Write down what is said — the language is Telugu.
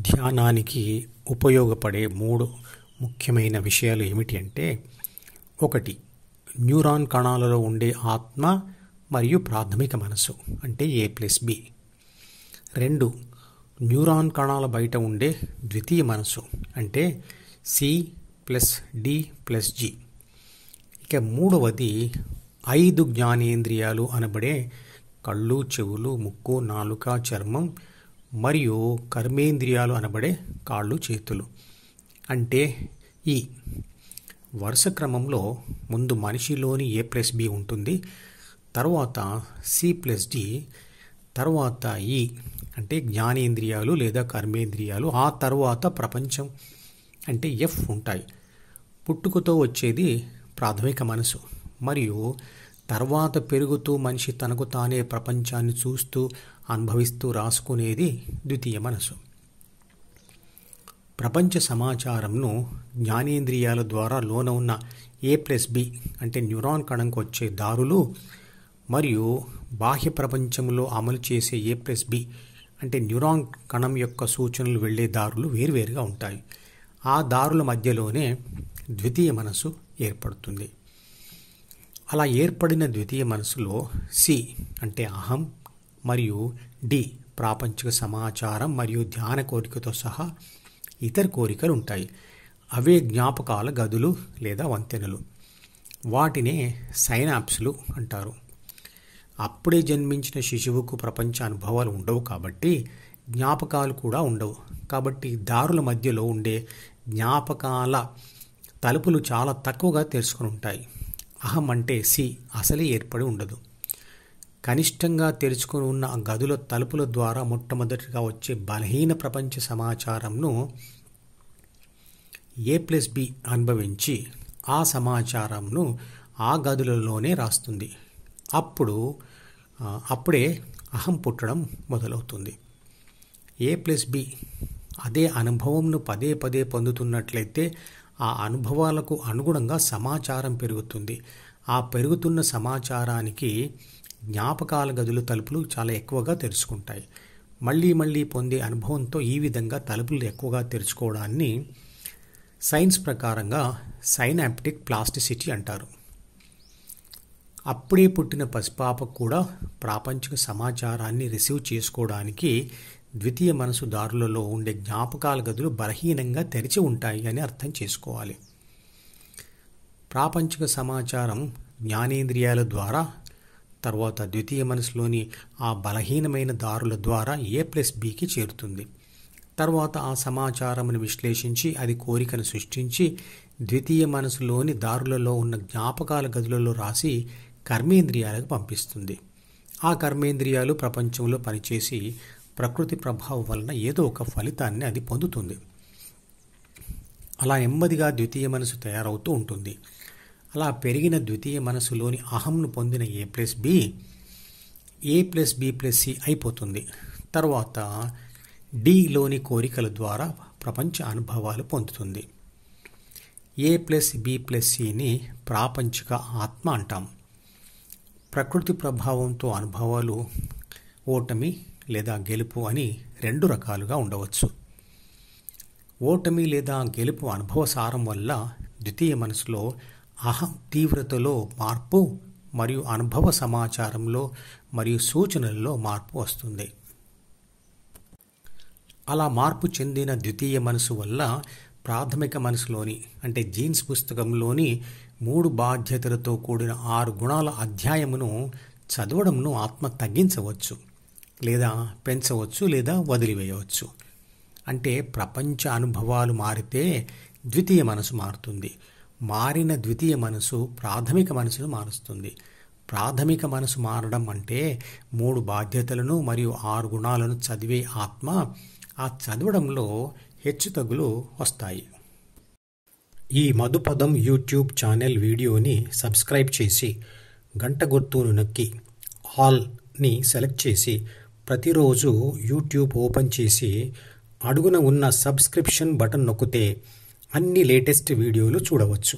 ధ్యానానికి ఉపయోగపడే 3 ముఖ్యమైన విషయాలు ఏమిటి అంటే, 1 న్యూరాన్ కణాలలో ఉండే ఆత్మ మరియు ప్రాథమిక మనసు అంటే A+B. 2 న్యూరాన్ కణాల బయట ఉండే ద్వితీయ మనసు అంటే C+D+G. ఇక 3వది 5 జ్ఞానేంద్రియాలు అనబడే కళ్ళు, చెవులు, ముక్కు, నాలుక, చర్మం మరియు కర్మేంద్రియాలు అనబడే కాళ్ళు, చేతులు అంటే ఈ వరుస క్రమంలో ముందు మనిషిలోని A+B ఉంటుంది, తర్వాత C+D, తర్వాత ఈ అంటే జ్ఞానేంద్రియాలు లేదా కర్మేంద్రియాలు, ఆ తర్వాత ప్రపంచం అంటే F ఉంటాయి. పుట్టుకతో వచ్చేది ప్రాథమిక మనసు మరియు తర్వాత పెరుగుతూ మనిషి తనకు తానే ప్రపంచాన్ని చూస్తూ అనుభవిస్తూ రాసుకునేది ద్వితీయ మనసు. ప్రపంచ సమాచారంను జ్ఞానేంద్రియాల ద్వారా లోన ఉన్న A+B అంటే న్యూరాన్ కణంకు వచ్చే దారులు మరియు బాహ్య ప్రపంచంలో అమలు చేసే A+B అంటే న్యూరాన్ కణం యొక్క సూచనలు వెళ్ళే దారులు వేరువేరుగా ఉంటాయి. ఆ దారుల మధ్యలోనే ద్వితీయ మనసు ఏర్పడుతుంది. అలా ఏర్పడిన ద్వితీయ మనసులో C అంటే అహం మరియు D ప్రాపంచిక సమాచారం మరియు ధ్యాన కోరికతో సహా ఇతర కోరికలు ఉంటాయి. అవే జ్ఞాపకాల గదులు లేదా వంతెనలు. వాటినే సైనాప్స్లు అంటారు. అప్పుడే జన్మించిన శిశువుకు ప్రపంచ అనుభవాలు ఉండవు కాబట్టి జ్ఞాపకాలు కూడా ఉండవు. కాబట్టి దారుల మధ్యలో ఉండే జ్ఞాపకాల తలుపులు చాలా తక్కువగా తెరుచుకుని ఉంటాయి. అహం అంటే C అసలే ఏర్పడి ఉండదు. కనిష్టంగా తెరుచుకుని ఉన్న ఆ గదుల తలుపుల ద్వారా మొట్టమొదటిగా వచ్చే బలహీన ప్రపంచ సమాచారంను A+B అనుభవించి ఆ సమాచారంను ఆ గదులలోనే రాస్తుంది. అప్పుడే అహం పుట్టడం మొదలవుతుంది. A+B అదే అనుభవంను పదే పదే పొందుతున్నట్లయితే ఆ అనుభవాలకు అనుగుణంగా సమాచారం పెరుగుతుంది. ఆ పెరుగుతున్న సమాచారానికి జ్ఞాపకాల గదుల తలుపులు చాలా ఎక్కువగా తెరుచుకుంటాయి. మళ్ళీ పొందే అనుభవంతో ఈ విధంగా తలుపులు ఎక్కువగా తెరుచుకోవడాన్ని సైన్స్ ప్రకారంగా సైనాప్టిక్ ప్లాస్టిసిటీ అంటారు. అప్పుడే పుట్టిన పసిపాపకు కూడా ప్రాపంచిక సమాచారాన్ని రిసీవ్ చేసుకోవడానికి ద్వితీయ మనసు దారులలో ఉండే జ్ఞాపకాల గదులు బలహీనంగా తెరిచి ఉంటాయి అని అర్థం చేసుకోవాలి. ప్రాపంచిక సమాచారం జ్ఞానేంద్రియాల ద్వారా, తర్వాత ద్వితీయ మనసులోని ఆ బలహీనమైన దారుల ద్వారా A+Bకి చేరుతుంది. తర్వాత ఆ సమాచారమును విశ్లేషించి అది కోరికను సృష్టించి ద్వితీయ మనసులోని దారులలో ఉన్న జ్ఞాపకాల గదులలో రాసి కర్మేంద్రియాలకు పంపిస్తుంది. ఆ కర్మేంద్రియాలు ప్రపంచంలో పనిచేసి ప్రకృతి ప్రభావం వలన ఏదో ఒక ఫలితాన్ని అది పొందుతుంది. అలా నెమ్మదిగా ద్వితీయ మనసు తయారవుతూ ఉంటుంది. అలా పెరిగిన ద్వితీయ మనసులోని అహంను పొందిన A+B+C అయిపోతుంది. తర్వాత Dలోని కోరికల ద్వారా ప్రపంచ అనుభవాలు పొందుతుంది. A+B+Cని ప్రాపంచిక ఆత్మ అంటాం. ప్రకృతి ప్రభావంతో అనుభవాలు ఓటమి లేదా గెలుపు అని 2 రకాలుగా ఉండవచ్చు. ఓటమి లేదా గెలుపు అనుభవ సారం వల్ల ద్వితీయ మనసులో అహం తీవ్రతలో మార్పు మరియు అనుభవ సమాచారంలో మరియు సూచనలలో మార్పు వస్తుంది. అలా మార్పు చెందిన ద్వితీయ మనసు వల్ల ప్రాథమిక మనసులోని అంటే జీన్స్ పుస్తకంలోని 3 బాధ్యతలతో కూడిన 6 గుణాల అధ్యాయమును చదవడంను ఆత్మ తగ్గించవచ్చు లేదా పెంచవచ్చు లేదా వదిలివేయవచ్చు. అంటే ప్రపంచ అనుభవాలు మారితే ద్వితీయ మనసు మారుతుంది. మారిన ద్వితీయ మనసు ప్రాథమిక మనసును మారుస్తుంది. ప్రాథమిక మనసు మారడం అంటే 3 బాధ్యతలను మరియు 6 గుణాలను చదివే ఆత్మ ఆ చదవడంలో హెచ్చుతగ్గులు వస్తాయి. ఈ మధుపదం యూట్యూబ్ ఛానల్ వీడియోని సబ్స్క్రైబ్ చేసి గంట గుర్తును నొక్కి ఆల్ని సెలెక్ట్ చేసి ప్రతిరోజు యూట్యూబ్ ఓపెన్ చేసి అడుగున ఉన్న సబ్స్క్రిప్షన్ బటన్ నొక్కితే అన్ని లేటెస్ట్ వీడియోలు చూడవచ్చు.